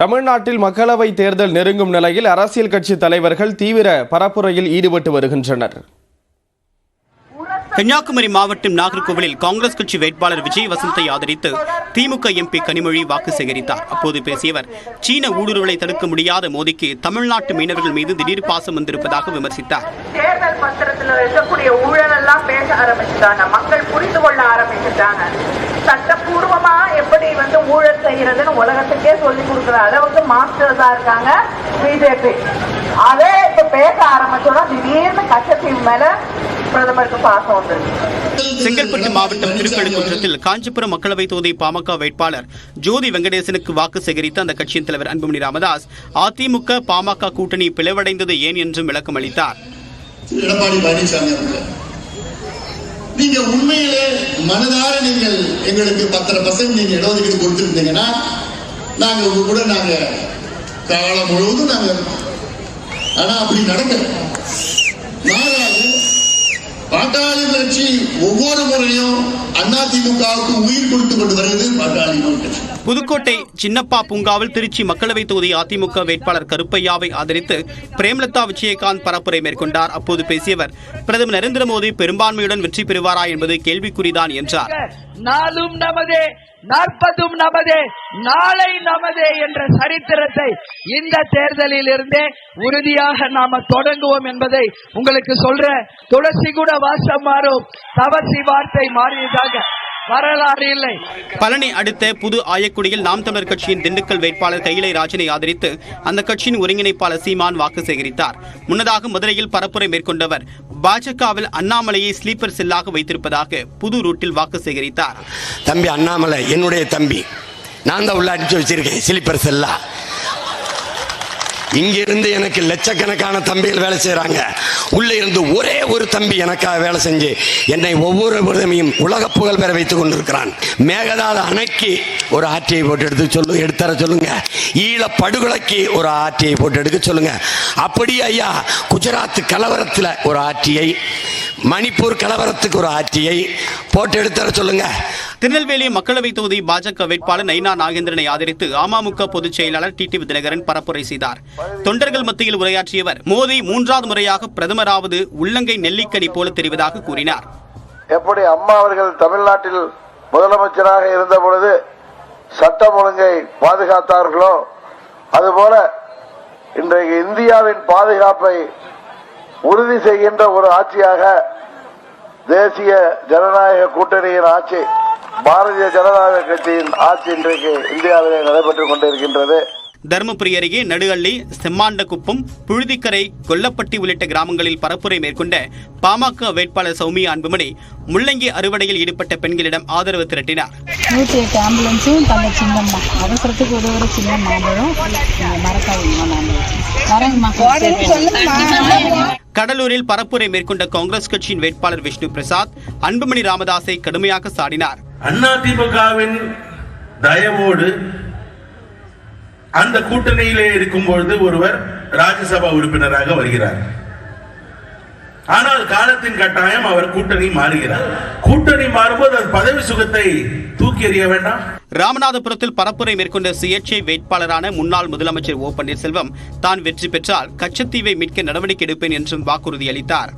தமிழ்நாட்டில் மக்களவை தேர்தல் நெருங்கும் நிலையில் அரசியல் கட்சி தலைவர்கள் தீவிர பரப்புரையில் ஈடுபட்டு வருகின்றனர். கன்னியாகுமரி மாவட்டம் நாகர்கோவிலில் காங்கிரஸ் கட்சி வேட்பாளர் விஜய் வசந்தை ஆதரித்து திமுக எம்பி கனிமொழி வாக்கு சேகரித்தார். அப்போது பேசியவர், சீன ஊடுருவலை தடுக்க முடியாத மோடிக்கு தமிழ்நாட்டு மீனவர்கள் மீது திடீர் பாசம் வந்திருப்பதாக விமர்சித்தார். தேர்தல் பத்திரத்தில் இருக்கக்கூடிய ஊழல் எல்லாம் பேச ஆரம்பிச்சுட்டாங்க, மக்கள் புரிந்து கொள்ள ஆரம்பிச்சுட்டாங்க. சட்டப்பூர்வமா எப்படி ஊழல் செய்யறதுன்னு உலகத்துக்கே சொல்லி கொடுக்குற அளவுக்கு மாஸ்டர் தான் இருக்காங்க பிஜேபி. அதே இப்ப பேச ஆரம்பிச்சோம்னா திடீர்னு கச்சத்தீவு மேல பிரதமருக்கு பாசம் வந்து. செங்கல்பட்டு மாவட்டம் திருக்கழுக்குன்றத்தில் காஞ்சிபுரம் மக்களவை தொகுதி பாமக வேட்பாளர் ஜோதி வெங்கடேசனுக்கு வாக்கு சேகரித்த அந்த கட்சியின் தலைவர் அன்புமணி ராமதாஸ் அதிமுக பாமக கூட்டணி பிளவடைந்தது ஏன் என்றும் விளக்கம் அளித்தார். எடப்பாடி பழனிசாமி நீங்க உண்மையிலே மனதார நீங்கள் எங்களுக்கு 10% நீங்க இடஒதுக்கீடு கொடுத்திருந்தீங்கன்னா நாங்க உங்க கூட காலம் முழுவதும் நாங்க, ஆனா அப்படி நடக்கல. நாலாவது, பாட்டாளி கட்சி ஒவ்வொரு முறையும் அதிமுகவுக்கு உயிர் கொடுத்து கொண்டு வருகிறது பாட்டாளி கட்சி. புதுக்கோட்டை சின்னப்பா பூங்காவில் திருச்சி மக்களவை தொகுதி அதிமுக வேட்பாளர் கருப்பையாவை ஆதரித்து பிரேமலதா விஜயகாந்த் பரப்புரை மேற்கொண்டார். அப்போது பேசியவர், பிரதமர் நரேந்திர மோடி பெரும்பான்மையுடன் வெற்றி பெறுவாரா என்பது கேள்விக்குறிதான் என்றார். நாளும் நமதே, 40 நமதே, நாளை நமதே என்ற சரித்திரத்தை இந்த தேர்தலில் இருந்தே உறுதியாக நாம தொடங்குவோம் என்பதை உங்களுக்கு சொல்ற. துளசி கூட வாசம் மாறும், தவசி வார்த்தை மாறியதாக வரலாறு இல்லை. பழனி அடுத்த புது ஆயக்குடியில் நாம் தமிழர் கட்சியின் திண்டுக்கல் வேட்பாளர் கையிலை ராஜனை ஆதரித்து அந்த கட்சியின் ஒருங்கிணைப்பாளர் சீமான் வாக்கு சேகரித்தார். முன்னதாக மதுரையில் பரப்புரை மேற்கொண்டவர் பாஜகவில் அண்ணாமலையை ஸ்லீப்பர் செல்லாக வைத்திருப்பதாக புது ரூட்டில் வாக்கு சேகரித்தார். தம்பி அண்ணாமலை என்னுடைய தம்பி, நான் தான் உள்ள அடிச்சு வச்சிருக்கேன் ஸ்லீப்பர் செல்லா. இங்கிருந்து எனக்கு லட்சக்கணக்கான தம்பிகள் வேலை செய்யறாங்க. உள்ள இருந்து ஒரே ஒரு தம்பி எனக்காக வேலை செஞ்சு என்னை ஒவ்வொரு முறையும் உலக புகழ் பெற வைத்துக் கொண்டிருக்கிறான். மேகதாது அணைக்கு ஒரு ஆட்சியை போட்டு எடுத்தர சொல்லுங்க. ஈழ படுகொலைக்கு ஒரு ஆட்சியை போட்டு எடுக்க சொல்லுங்க. அப்படி ஐயா குஜராத் கலவரத்தில் ஒரு ஆட்சியை, மணிப்பூர் கலவரத்துக்கு ஒரு ஆட்சியை போட்டு எடுத்தர சொல்லுங்க. திருநெல்வேலி மக்களவை தொகுதி பாஜக வேட்பாளர் நைனா நாகேந்திரனை ஆதரித்து அமமுக பொதுச் செயலாளர் டிடிவி தினகரன் பரப்புரை செய்தார். தொண்டர்கள் மத்தியில் உரையாற்றியவர், மோடி 3வது முறையாக பிரதமராவது உள்ளங்கை நெல்லிக்கனி போல தெரிவதாக கூறினார். எப்படி அம்மா அவர்கள் தமிழ்நாட்டில் முதலமைச்சராக இருந்த பொழுது சட்டம் ஒழுங்கை பாதுகாத்தார்களோ அதுபோல இன்றைக்கு இந்தியாவின் பாதுகாப்பை உறுதி செய்கின்ற ஒரு ஆட்சியாக தேசிய ஜனநாயக கூட்டணியின் ஆட்சி, பாரதிய ஜனதா கட்சியின் ஆட்சி இன்றைக்கு இந்தியாவிலே நடைபெற்றுக் கொண்டிருக்கின்றது. தருமபுரி அருகே நடுஅள்ளி, செம்மாண்டகுப்பம், புழுதிக்கரை, கொல்லப்பட்டி உள்ளிட்ட கிராமங்களில் பரப்புரை மேற்கொண்ட பாமக வேட்பாளர் சௌமியா அன்புமணி முள்ளங்கி அறுவடையில் ஈடுபட்ட பெண்களிடம் ஆதரவு திரட்டினார். 108 ஆம்புலன்ஸும் தந்த சின்னம்மா, அவசரத்துக்கு ஒரு சின்ன மாம்பழம் கடலூரில் பரப்புரை மேற்கொண்ட காங்கிரஸ் கட்சியின் வேட்பாளர் விஷ்ணு பிரசாத் அன்புமணி ராமதாஸை கடுமையாக சாடினார். அதிமுகவின் தயவோடு அந்த கூட்டணியிலே இருக்கும்பொழுது ஒருவர் ராஜ்யசபா உறுப்பினராக வருகிறார். ஆனால் காலத்தின் கட்டாயம் அவர் கூட்டணி மாறுகிறார். கூட்டணி மாறும்போது அது பதவி சுகத்தை தூக்கி எறிய வேண்டாம். ராமநாதபுரத்தில் பரப்புரை மேற்கொண்ட சுயேட்சை வேட்பாளரான முன்னாள் முதலமைச்சர் ஓ பன்னீர்செல்வம் தான் வெற்றி பெற்றால் கச்சத்தீவை மீட்க நடவடிக்கை எடுப்பேன் என்றும் வாக்குறுதி அளித்தார்.